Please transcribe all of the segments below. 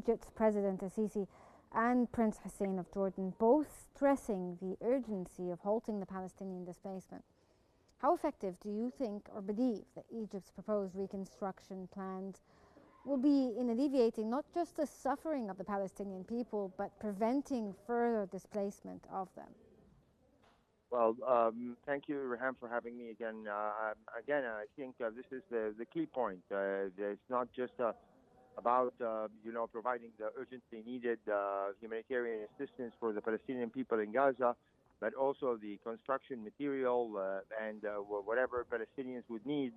Egypt's President Sisi and Prince Hussein of Jordan, both stressing the urgency of halting the Palestinian displacement. How effective do you think or believe that Egypt's proposed reconstruction plans will be in alleviating not just the suffering of the Palestinian people, but preventing further displacement of them? Well, thank you, Rehan, for having me again. I think this is the key point. It's not just about providing the urgently needed humanitarian assistance for the Palestinian people in Gaza, but also the construction material and whatever Palestinians would need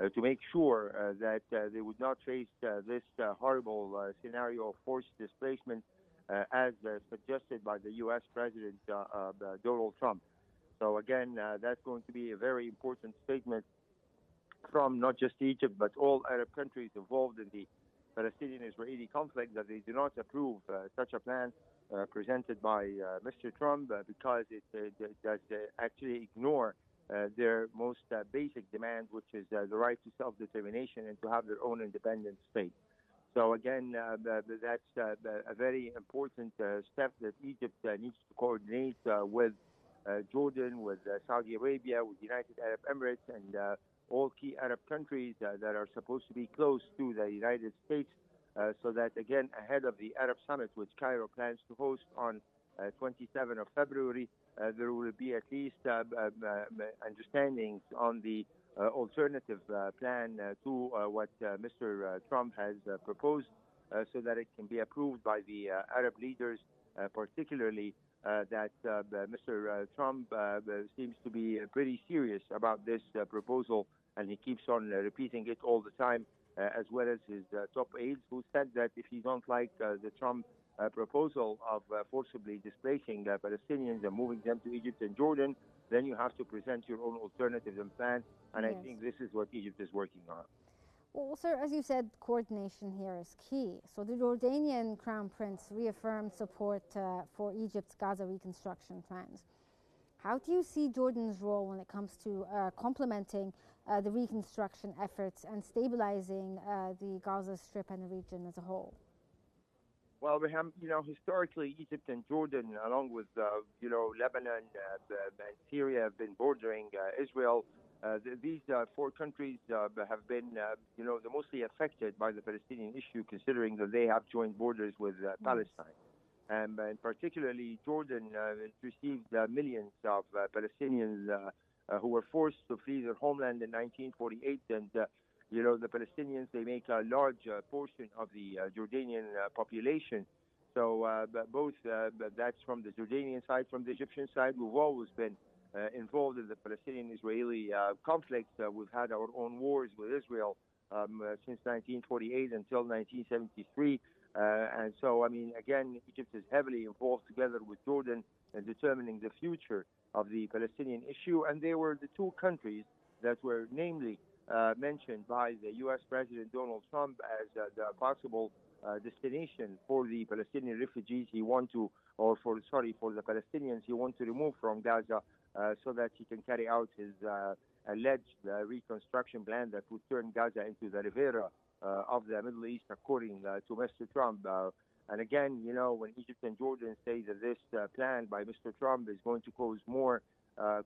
to make sure that they would not face this horrible scenario of forced displacement as suggested by the U.S. President Donald Trump. So again, that's going to be a very important statement from not just Egypt, but all Arab countries involved in the Palestinian-Israeli conflict, that they do not approve such a plan presented by Mr. Trump because it does actually ignore their most basic demand, which is the right to self-determination and to have their own independent state. So again, that's a very important step that Egypt needs to coordinate with Jordan, with Saudi Arabia, with the United Arab Emirates, and all key Arab countries that are supposed to be close to the United States, so that, again, ahead of the Arab Summit, which Cairo plans to host on 27th of February, there will be at least understandings on the alternative plan to what Mr. Trump has proposed, so that it can be approved by the Arab leaders, particularly that Mr. Trump seems to be pretty serious about this proposal, and he keeps on repeating it all the time, as well as his top aides, who said that if you don't like the Trump proposal of forcibly displacing Palestinians and moving them to Egypt and Jordan, then you have to present your own alternative and plan, and yes. I think this is what Egypt is working on. Well, sir, as you said, coordination here is key. So the Jordanian Crown Prince reaffirmed support for Egypt's Gaza reconstruction plans. How do you see Jordan's role when it comes to complementing the reconstruction efforts and stabilizing the Gaza Strip and the region as a whole? Well, we have, historically, Egypt and Jordan, along with, Lebanon and Syria, have been bordering Israel. These four countries have been, the mostly affected by the Palestinian issue, considering that they have joint borders with Palestine. And particularly, Jordan received millions of Palestinians who were forced to flee their homeland in 1948. And, the Palestinians, they make a large portion of the Jordanian population. So both that's from the Jordanian side, from the Egyptian side, we've always been involved in the Palestinian-Israeli conflict. We've had our own wars with Israel since 1948 until 1973. And so, again, Egypt is heavily involved together with Jordan in determining the future of the Palestinian issue. And they were the two countries that were namely mentioned by the U.S. President Donald Trump as the possible destination for the Palestinian refugees for the Palestinians he wants to remove from Gaza, so that he can carry out his alleged reconstruction plan that would turn Gaza into the Riviera of the Middle East, according to Mr. Trump. And again, when Egypt and Jordan say that this plan by Mr. Trump is going to cause more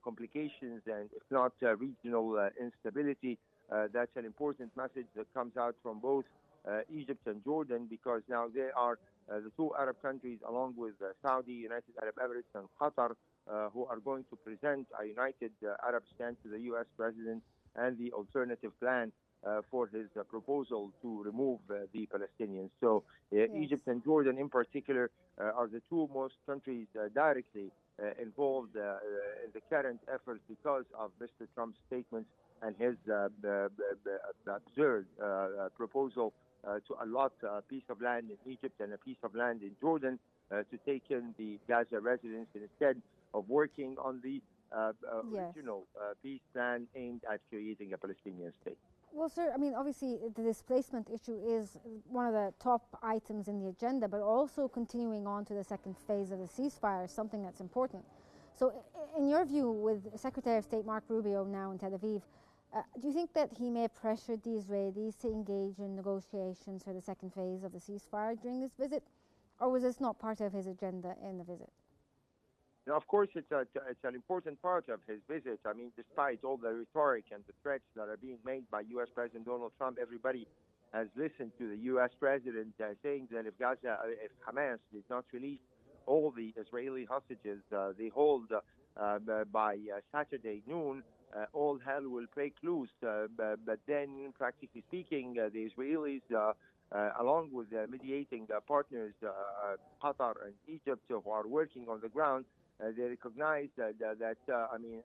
complications and, if not regional instability, that's an important message that comes out from both Egypt and Jordan, because now they are the two Arab countries, along with Saudi, United Arab Emirates, and Qatar, who are going to present a united Arab stand to the U.S. President and the alternative plan for his proposal to remove the Palestinians. So yes. Egypt and Jordan in particular are the two most countries directly involved in the current effort because of Mr. Trump's statements and his absurd proposal to allot a piece of land in Egypt and a piece of land in Jordan to take in the Gaza residents instead of working on the original peace plan aimed at creating a Palestinian state. Well, sir, obviously the displacement issue is one of the top items in the agenda, but also continuing on to the second phase of the ceasefire is something that's important. So in your view, with Secretary of State Mark Rubio now in Tel Aviv, Do you think that he may have pressured the Israelis to engage in negotiations for the second phase of the ceasefire during this visit, or was this not part of his agenda in the visit? Now, of course, it's an important part of his visit. I mean, despite all the rhetoric and the threats that are being made by U.S. President Donald Trump, everybody has listened to the U.S. president saying that if Hamas did not release all the Israeli hostages they hold by Saturday noon, all hell will break loose. But then, practically speaking, the Israelis, along with mediating partners, Qatar and Egypt, who are working on the ground, they recognize that I mean,